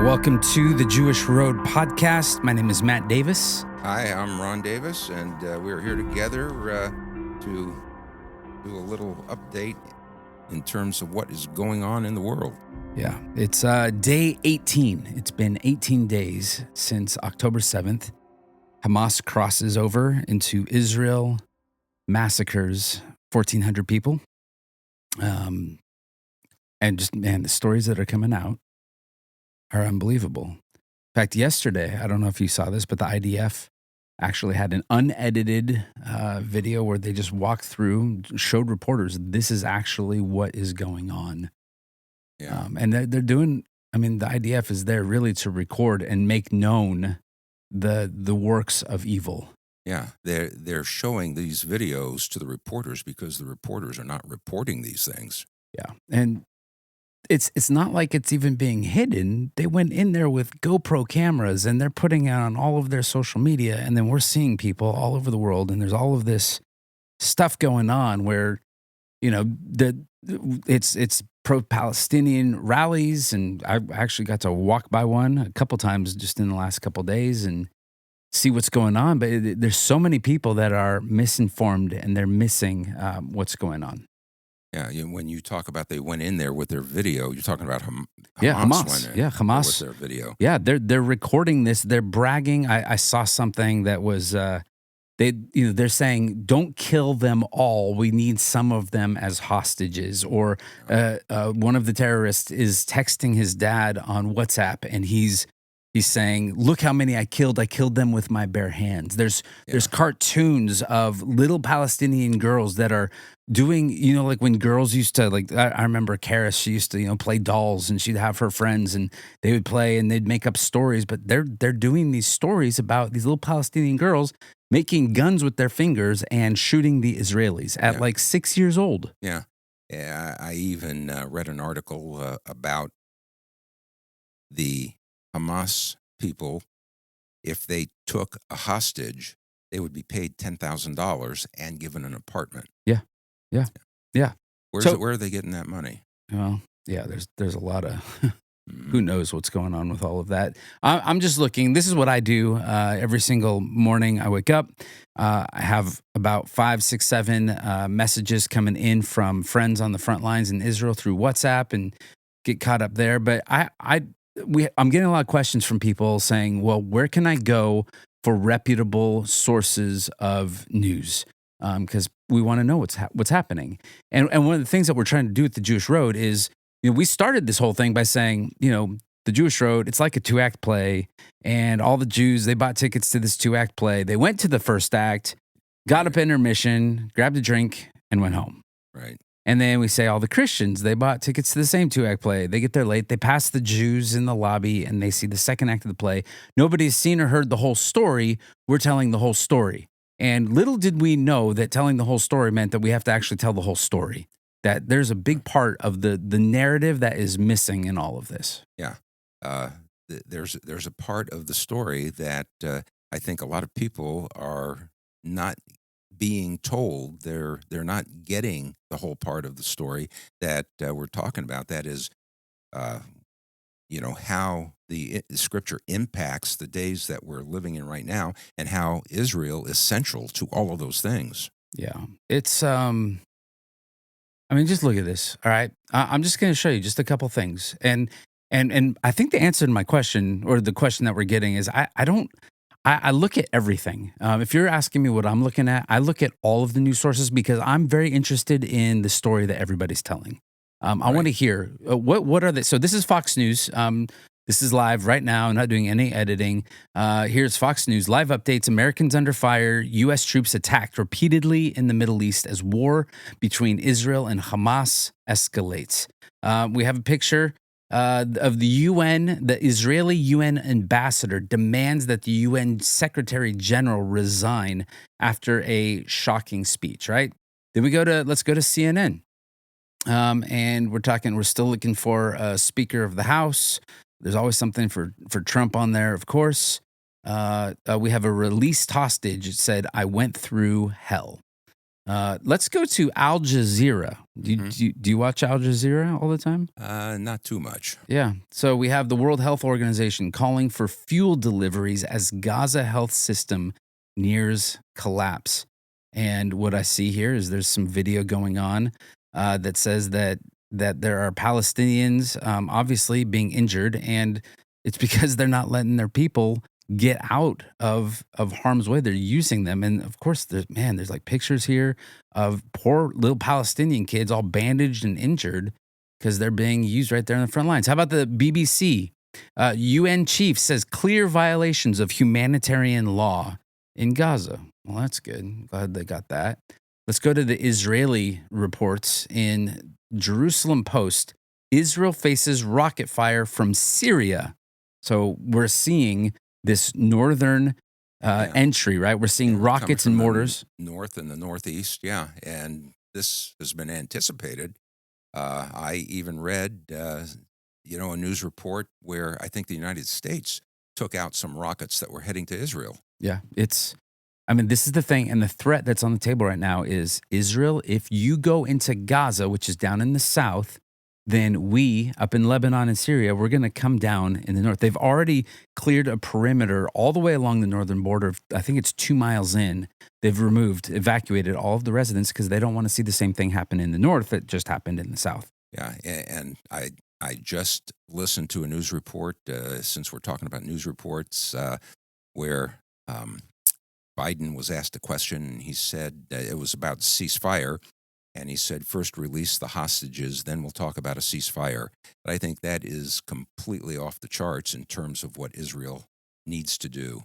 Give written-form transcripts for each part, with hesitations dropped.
welcome to the Jewish Road podcast. My name is Matt Davis. Hi, I'm Ron Davis, and we're here together to do a little update in terms of what is going on in the world. Yeah, it's day 18. It's been 18 days since October 7th. Hamas crosses over into Israel, massacres 1,400 people. And just, man, the stories that are coming out are unbelievable. In fact, yesterday, I don't know if you saw this, but the IDF actually had an unedited video where they just walked through, showed reporters, this is actually what is going on. Yeah. And they're doing, the IDF is there really to record and make known the works of evil. Yeah, they're showing these videos to the reporters because the reporters are not reporting these things. Yeah. And it's not like it's even being hidden. They went in there with GoPro cameras and they're putting it on all of their social media. And then we're seeing people all over the world. And there's all of this stuff going on where, it's pro-Palestinian rallies. And I actually got to walk by one a couple times just in the last couple days and see what's going on. But there's so many people that are misinformed and they're missing what's going on. Yeah, when you talk about they went in there with their video, you're talking about Hamas. Hamas. Yeah, Hamas with their video. Yeah, they're recording this. They're bragging. I saw something that was they're saying, "Don't kill them all. We need some of them as hostages." Or one of the terrorists is texting his dad on WhatsApp, and he's saying, "Look how many I killed. I killed them with my bare hands." There's cartoons of little Palestinian girls that are doing, like when girls used to, like I remember Karis, she used to, play dolls and she'd have her friends and they would play and they'd make up stories, but they're doing these stories about these little Palestinian girls making guns with their fingers and shooting the Israelis at like 6 years old. Yeah. I even read an article about the Hamas people. If they took a hostage, they would be paid $10,000 and given an apartment. Yeah. Where are they getting that money? Well, yeah, there's a lot of who knows what's going on with all of that. I'm just looking. This is what I do every single morning. I wake up. I have about 5, 6, 7 messages coming in from friends on the front lines in Israel through WhatsApp and get caught up there. But I'm getting a lot of questions from people saying, well, where can I go for reputable sources of news? Because we want to know what's happening. And one of the things that we're trying to do with the Jewish Road is, we started this whole thing by saying, the Jewish Road, it's like a 2-act play. And all the Jews, they bought tickets to this 2-act play. They went to the first act, got up intermission, grabbed a drink, and went home. Right. And then we say all the Christians, they bought tickets to the same 2-act play. They get there late. They pass the Jews in the lobby and they see the second act of the play. Nobody's seen or heard the whole story. We're telling the whole story. And little did we know that telling the whole story meant that we have to actually tell the whole story. That there's a big part of the narrative that is missing in all of this. Yeah. There's a part of the story that I think a lot of people are not being told. They're not getting the whole part of the story that we're talking about. That is, how the scripture impacts the days that we're living in right now, and how Israel is central to all of those things. Yeah, it's just look at this. All right, I'm just going to show you just a couple things, and I think the answer to my question, or the question that we're getting, is I look at everything. If you're asking me what I'm looking at, I look at all of the news sources because I'm very interested in the story that everybody's telling. I want to hear what are they. So this is Fox News. This is live right now. I'm not doing any editing. Here's Fox News live updates. Americans under fire. U.S. troops attacked repeatedly in the Middle East as war between Israel and Hamas escalates. We have a picture of the UN. The Israeli UN ambassador demands that the UN Secretary General resign after a shocking speech. Right. Then let's go to CNN. And we're still looking for a Speaker of the House. There's always something for Trump on there, of course. We have a released hostage. It said, "I went through hell." Let's go to Al Jazeera. Do you watch Al Jazeera all the time? Not too much. Yeah. So we have the World Health Organization calling for fuel deliveries as Gaza health system nears collapse. And what I see here is there's some video going on that says that there are Palestinians obviously being injured, and it's because they're not letting their people get out of harm's way. They're using them, and of course, there's like pictures here of poor little Palestinian kids all bandaged and injured because they're being used right there on the front lines. How about the BBC? UN chief says clear violations of humanitarian law in Gaza. Well, that's good. Glad they got that. Let's go to the Israeli reports in Jerusalem Post. Israel faces rocket fire from Syria. So we're seeing this northern entry, right? We're seeing rockets and mortars. North and the northeast, yeah. And this has been anticipated. I even read, a news report where I think the United States took out some rockets that were heading to Israel. Yeah, this is the thing. And the threat that's on the table right now is Israel. If you go into Gaza, which is down in the south, then we up in Lebanon and Syria, we're going to come down in the north. They've already cleared a perimeter all the way along the northern border. I think it's 2 miles in. They've evacuated all of the residents because they don't want to see the same thing happen in the north that just happened in the south. Yeah, and I just listened to a news report, since we're talking about news reports, where Biden was asked a question, and he said it was about ceasefire. And he said, first release the hostages, then we'll talk about a ceasefire. But I think that is completely off the charts in terms of what Israel needs to do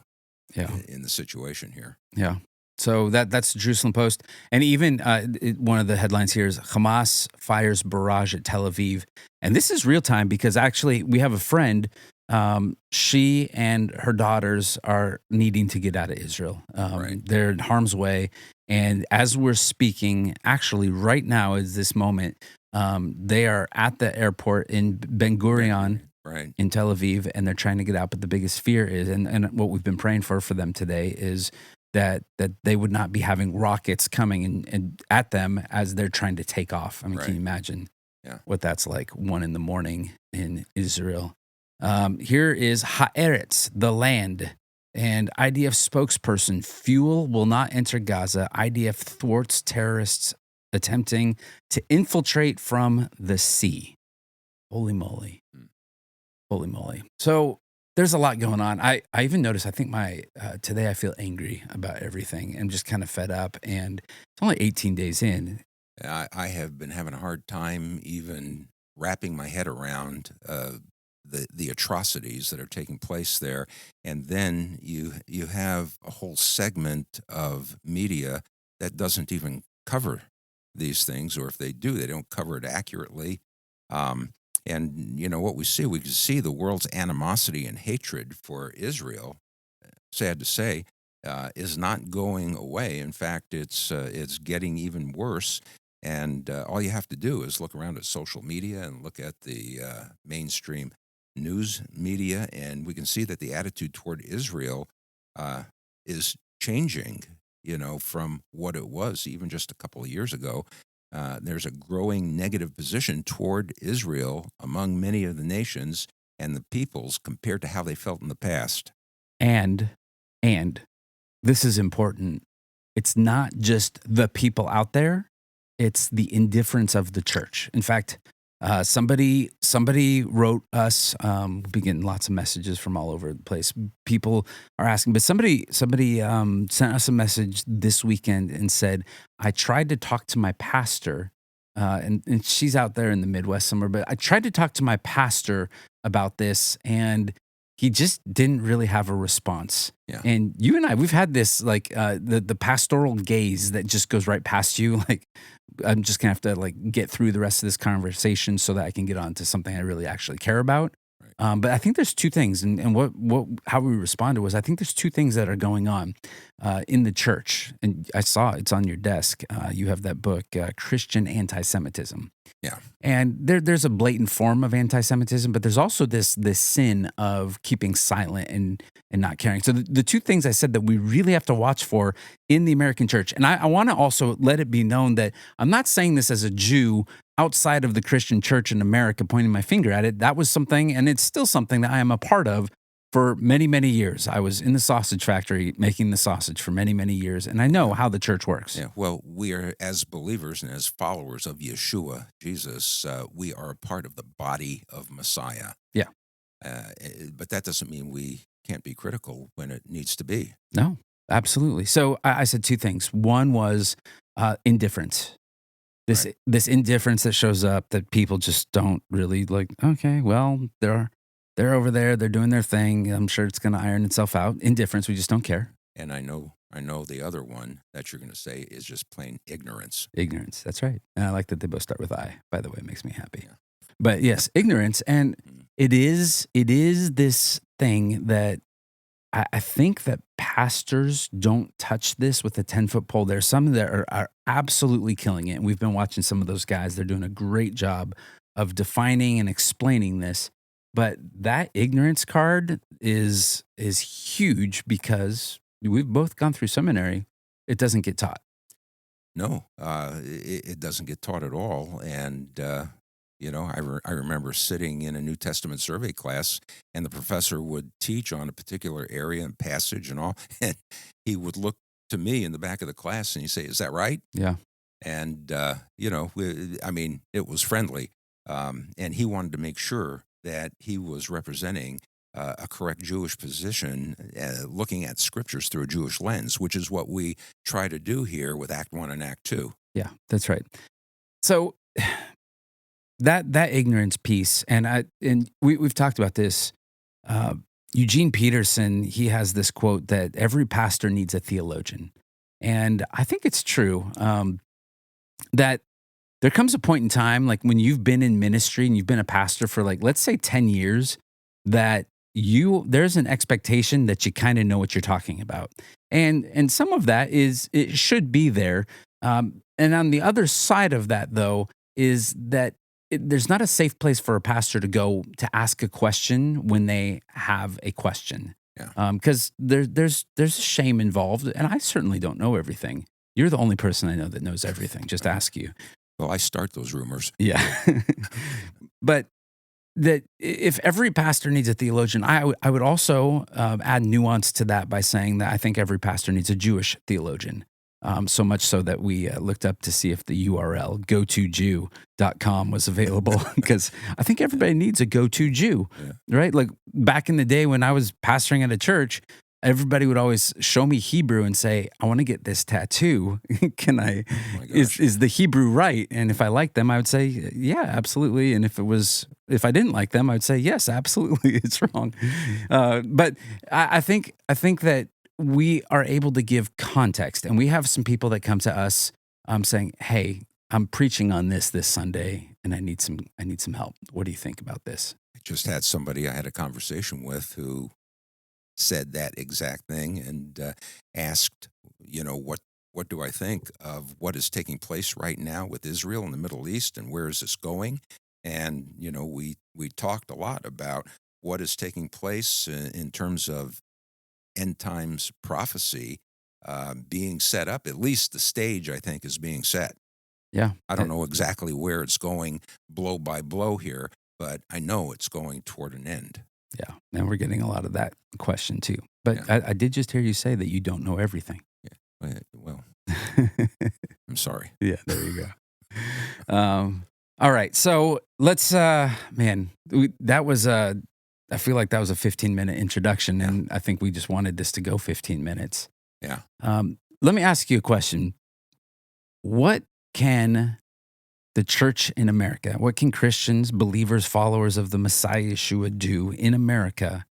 in the situation here. Yeah. So that's the Jerusalem Post. And even one of the headlines here is Hamas fires barrage at Tel Aviv. And this is real time because actually we have a friend. She and her daughters are needing to get out of Israel. They're in harm's way. And as we're speaking, actually right now is this moment, they are at the airport in Ben Gurion in Tel Aviv, and they're trying to get out. But the biggest fear is, and what we've been praying for them today is that they would not be having rockets coming and at them as they're trying to take off. I mean, can you imagine what that's like 1 a.m. in Israel? Here is Haaretz, the land, and IDF spokesperson, fuel will not enter Gaza. IDF thwarts terrorists attempting to infiltrate from the sea. Holy moly. Holy moly. So there's a lot going on. I even noticed, I think today I feel angry about everything. I'm just kind of fed up, and it's only 18 days in. I have been having a hard time even wrapping my head around the atrocities that are taking place there. And then you have a whole segment of media that doesn't even cover these things, or if they do, they don't cover it accurately. And what we can see the world's animosity and hatred for Israel, sad to say, is not going away. In fact, it's getting even worse. And all you have to do is look around at social media and look at the mainstream news media, and we can see that the attitude toward Israel is changing, from what it was even just a couple of years ago. There's a growing negative position toward Israel among many of the nations and the peoples compared to how they felt in the past. And this is important. It's not just the people out there. It's the indifference of the church. In fact, somebody wrote us. We've been getting lots of messages from all over the place. People are asking, but somebody sent us a message this weekend and said, I tried to talk to my pastor, and she's out there in the Midwest somewhere, but I tried to talk to my pastor about this, and he just didn't really have a response. Yeah. And you and I, we've had this the pastoral gaze that just goes right past you. Like, I'm just gonna have to get through the rest of this conversation so that I can get on to something I really actually care about. Right. But I think there's two things, and how we responded was, I think there's two things that are going on in the church. And I saw it's on your desk. You have that book, Christian Anti-Semitism. Yeah. And there's a blatant form of anti-Semitism, but there's also this sin of keeping silent and not caring. So the two things I said that we really have to watch for in the American church. And I want to also let it be known that I'm not saying this as a Jew outside of the Christian church in America, pointing my finger at it. That was something, and it's still something that I am a part of for many, many years. I was in the sausage factory making the sausage for many, many years, and I know how the church works. Yeah, well, we are, as believers and as followers of Yeshua, Jesus, we are a part of the body of Messiah. Yeah. But that doesn't mean we can't be critical when it needs to be. No, absolutely. So I said two things. One was indifference. Right. This indifference that shows up that people just don't really like. Okay, well, they're over there. They're doing their thing. I'm sure it's going to iron itself out. Indifference. We just don't care. And I know the other one that you're going to say is just plain ignorance. Ignorance. That's right. And I like that they both start with I. By the way, it makes me happy. Yeah. But yes, ignorance, and it is this thing that I think that pastors don't touch this with a 10-foot pole. There's some that are absolutely killing it. And we've been watching some of those guys. They're doing a great job of defining and explaining this. But that ignorance card is huge because we've both gone through seminary. It doesn't get taught. No, it doesn't get taught at all. And, I remember sitting in a New Testament survey class, and the professor would teach on a particular area and passage and all. And he would look to me in the back of the class and he'd say, "Is that right?" Yeah. And, it was friendly. And he wanted to make sure that he was representing a correct Jewish position, looking at scriptures through a Jewish lens, which is what we try to do here with Act 1 and Act 2. Yeah, that's right. So that ignorance piece, and we've talked about this. Eugene Peterson, he has this quote that every pastor needs a theologian, and I think it's true. That there comes a point in time, like when you've been in ministry and you've been a pastor for like, let's say 10 years, that there's an expectation that you kind of know what you're talking about. And some of that it should be there. And on the other side of that, though, is that there's not a safe place for a pastor to go to ask a question when they have a question. Yeah. Because there's shame involved, and I certainly don't know everything. You're the only person I know that knows everything. Just ask you. Well, I start those rumors. Yeah. But that if every pastor needs a theologian, I would also add nuance to that by saying that I think every pastor needs a Jewish theologian. So much so that we looked up to see if the URL gotojew.com was available because I think everybody needs a go-to Jew, right? Like back in the day when I was pastoring at a church, everybody would always show me Hebrew and say, "I want to get this tattoo. Can I, is the Hebrew right?" And if I liked them, I would say, "Yeah, absolutely." And if I didn't like them, I would say, "Yes, absolutely, it's wrong." But I think that we are able to give context, and we have some people that come to us saying, "Hey, I'm preaching on this Sunday, and I need some help. What do you think about this?" I just had somebody I had a conversation with who said that exact thing and asked, what do I think of what is taking place right now with Israel and the Middle East, and where is this going? And we talked a lot about what is taking place in terms of end times prophecy being set up. At least the stage, I think, is being set. Yeah. I don't know exactly where it's going blow by blow here, but I know it's going toward an end. Yeah, and we're getting a lot of that question too. But Yeah. I did just hear you say that you don't know everything. Yeah. Well, I'm sorry. Yeah, there you go. All right, so let's, that was I feel like that was a 15-minute introduction, and I think we just wanted this to go 15 minutes. Yeah. Let me ask you a question. What can the church in America, what can Christians, believers, followers of the Messiah Yeshua do in America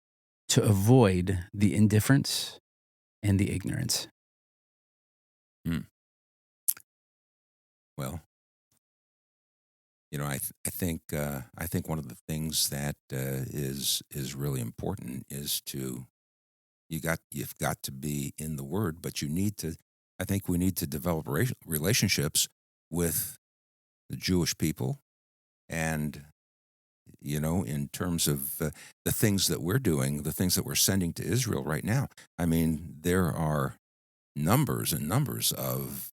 to avoid the indifference and the ignorance? Well, I think one of the things that is really important is you've got to be in the Word, but I think we need to develop relationships with the Jewish people, and in terms of the things that we're doing, the things that we're sending to Israel right now. I mean, there are numbers and numbers of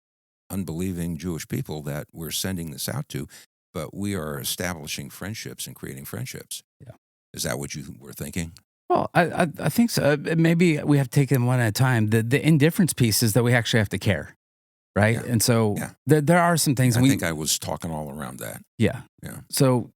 unbelieving Jewish people that we're sending this out to, but we are establishing friendships and creating friendships. Yeah. Is that what you were thinking? Well, I think so. Maybe we have to take them one at a time. The indifference piece is that we actually have to care, right? Yeah. And so Yeah. there are some things, I and think I was talking all around that. yeah. Yeah. So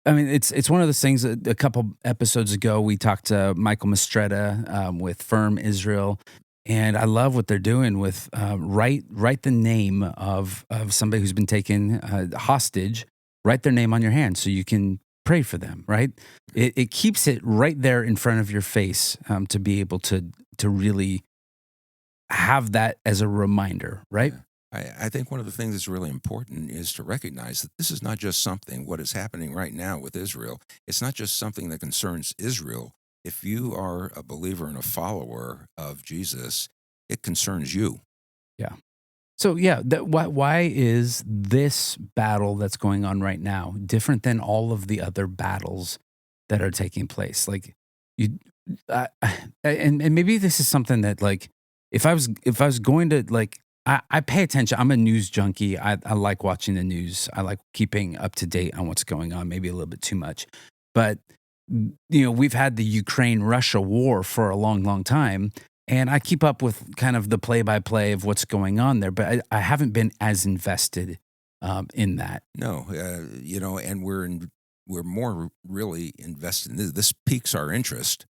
I mean, it's one of those things that a couple episodes ago, we talked to Michael Mistretta with Firm Israel, and I love what they're doing with write the name of somebody who's been taken hostage. Write their name on your hand so you can pray for them. Right? It keeps it right there in front of your face to be able to really have that as a reminder. Right? Yeah. I think one of the things that's really important is to recognize that this is not just something, what is happening right now with Israel, it's not just something that concerns Israel. If you are a believer and a follower of Jesus, it concerns you. Yeah. So yeah, why is this battle that's going on right now different than all of the other battles that are taking place? Like you, and maybe this is something that like if I was going to like I pay attention. I'm a news junkie. I like watching the news. I like keeping up to date on what's going on. Maybe a little bit too much, but we've had the Ukraine Russia war for a long, long time, and I keep up with kind of the play by play of what's going on there, but I haven't been as invested in that. No, and we're more really invested in this. This piques our interest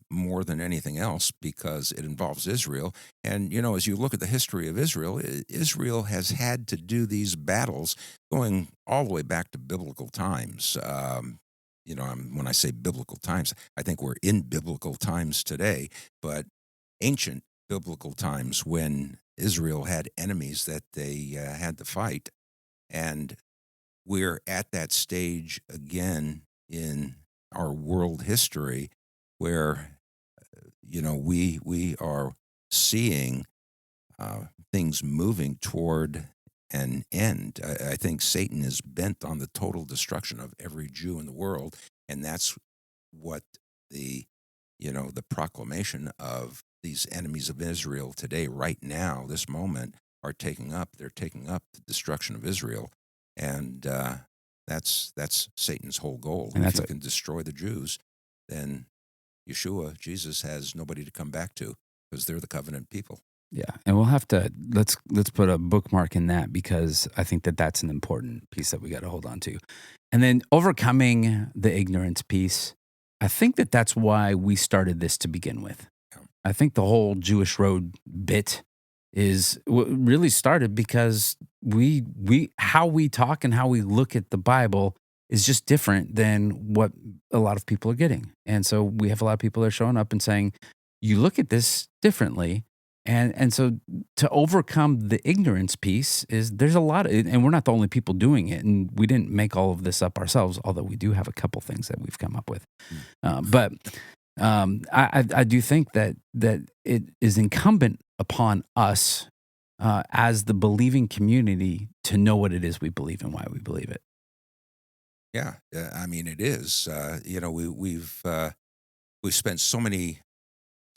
more than anything else because it involves Israel. And as you look at the history of Israel, Israel has had to do these battles going all the way back to biblical times. When I say biblical times, I think we're in biblical times today, but ancient biblical times when Israel had enemies that they had to fight. And we're at that stage again in our world history where we are seeing things moving toward an end. I think Satan is bent on the total destruction of every Jew in the world, and that's what the the proclamation of these enemies of Israel today, right now, this moment, are taking up. They're taking up the destruction of Israel, and that's Satan's whole goal. And If that's you a can destroy the Jews, then Yeshua, Jesus, has nobody to come back to because they're the covenant people. Yeah, and we'll have to let's put a bookmark in that because I think that that's an important piece that we got to hold on to. And then overcoming the ignorance piece, I think that that's why we started this to begin with. Yeah. I think the whole Jewish road bit is what really started because we how we talk and how we look at the Bible is just different than what a lot of people are getting. And so we have a lot of people that are showing up and saying, you look at this differently. And so to overcome the ignorance piece is there's a lot of, and we're not the only people doing it. And we didn't make all of this up ourselves, although we do have a couple things that we've come up with. But I do think that it is incumbent upon us as the believing community to know what it is we believe and why we believe it. Yeah, I mean it is. We've spent so many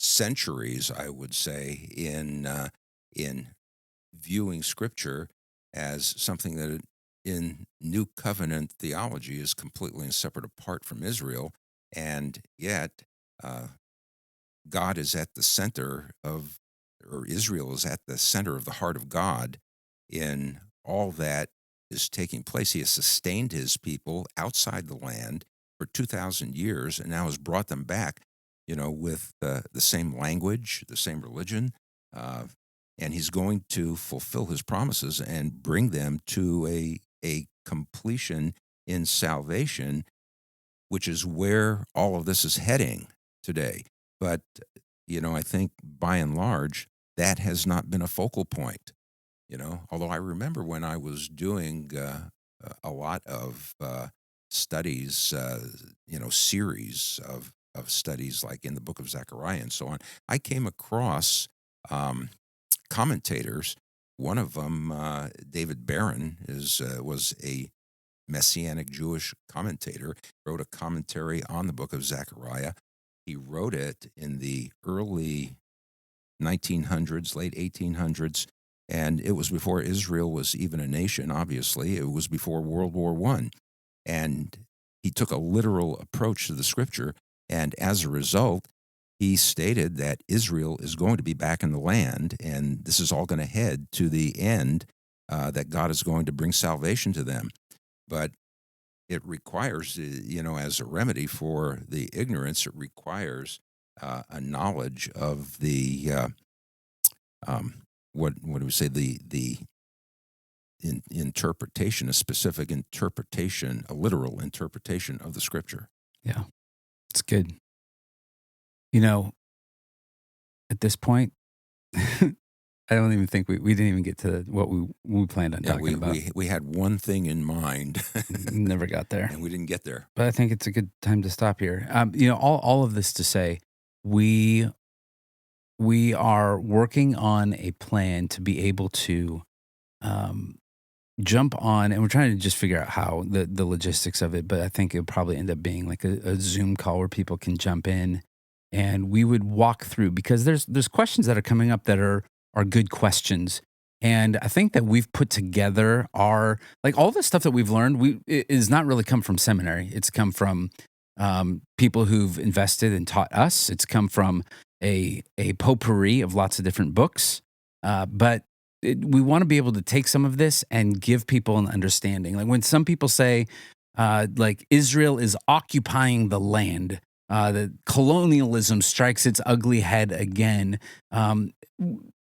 centuries, I would say, in viewing Scripture as something that in New Covenant theology is completely and separate apart from Israel, and yet uh, God is at the center of, or Israel is at the center of the heart of God in all that is taking place. He has sustained his people outside the land for 2,000 years and now has brought them back, with the same language, the same religion. Uh, and he's going to fulfill his promises and bring them to a completion in salvation, which is where all of this is heading today. But, I think by and large, that has not been a focal point, although I remember when I was doing a lot of studies, series of studies like in the book of Zechariah and so on, I came across um, commentators. One of them, David Barron, was a Messianic Jewish commentator, wrote a commentary on the book of Zechariah. He wrote it in the early 1900s, late 1800s, and it was before Israel was even a nation, obviously. It was before World War I. And he took a literal approach to the scripture, and as a result, he stated that Israel is going to be back in the land, and this is all going to head to the end, that God is going to bring salvation to them. But it requires, as a remedy for the ignorance, it requires a knowledge of the what do we say, the interpretation, a specific interpretation, a literal interpretation of the scripture. Yeah, it's good. You know, at this point, I don't even think we didn't even get to what we planned on talking about. We had one thing in mind, Never got there. and we didn't get there. But I think it's a good time to stop here. All of this to say, we are working on a plan to be able to jump on, and we're trying to just figure out how the logistics of it. But I think it'll probably end up being like a Zoom call where people can jump in, and we would walk through, because there's questions that are coming up that are good questions. And I think that we've put together all the stuff that we've learned. It is not really come from seminary. It's come from people who've invested and taught us. It's come from a potpourri of lots of different books. But we want to be able to take some of this and give people an understanding. Like when some people say, like Israel is occupying the land, that colonialism strikes its ugly head again.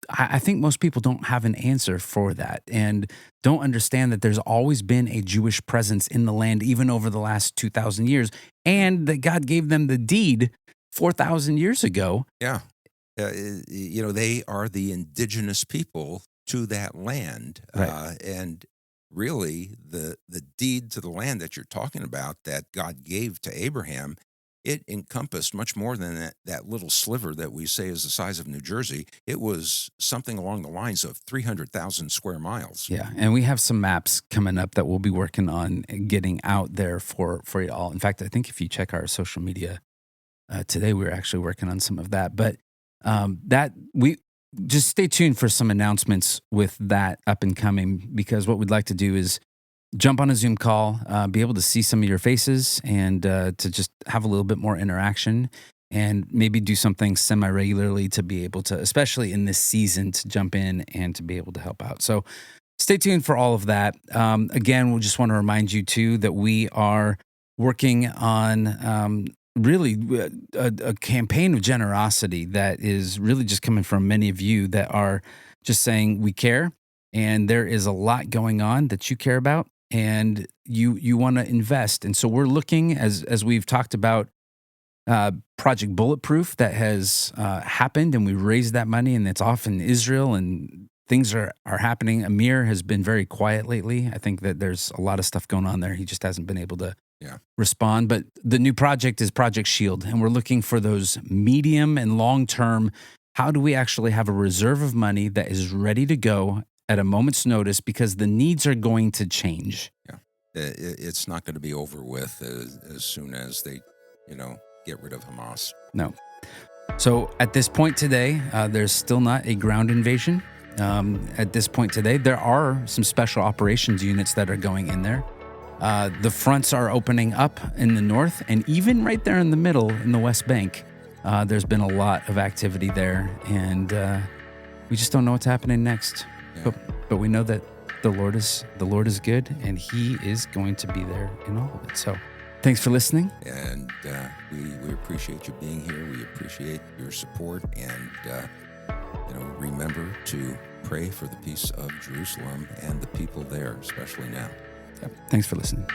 I think most people don't have an answer for that, and don't understand that there's always been a Jewish presence in the land, even over the last 2,000 years, and that God gave them the deed 4,000 years ago. Yeah. They are the indigenous people to that land. Right. And really, the deed to the land that you're talking about that God gave to Abraham, it encompassed much more than that little sliver that we say is the size of New Jersey. It was something along the lines of 300,000 square miles. Yeah, and we have some maps coming up that we'll be working on getting out there for you all. In fact, I think if you check our social media today, we're actually working on some of that. But that we just stay tuned for some announcements with that up and coming, because what we'd like to do is jump on a Zoom call, be able to see some of your faces, and to just have a little bit more interaction, and maybe do something semi-regularly to be able to, especially in this season, to jump in and to be able to help out. So stay tuned for all of that. Again, we just want to remind you too that we are working on really a campaign of generosity that is really just coming from many of you that are just saying we care, and there is a lot going on that you care about, and you want to invest. And so we're looking, as we've talked about, Project Bulletproof that has happened, and we raised that money, and it's off in Israel, and things are happening. Amir has been very quiet lately. I think that there's a lot of stuff going on there. He just hasn't been able to respond. But the new project is Project Shield, and we're looking for those medium and long-term. How do we actually have a reserve of money that is ready to go at a moment's notice, because the needs are going to change? Yeah. It's not going to be over with as soon as they, get rid of Hamas. No. So at this point today, there's still not a ground invasion. At this point today, there are some special operations units that are going in there. The fronts are opening up in the north, and even right there in the middle in the West Bank, there's been a lot of activity there, and we just don't know what's happening next. Yeah. But we know that the Lord is good, and He is going to be there in all of it. So thanks for listening. And we appreciate you being here. We appreciate your support, and remember to pray for the peace of Jerusalem and the people there, especially now. Yep. Thanks for listening.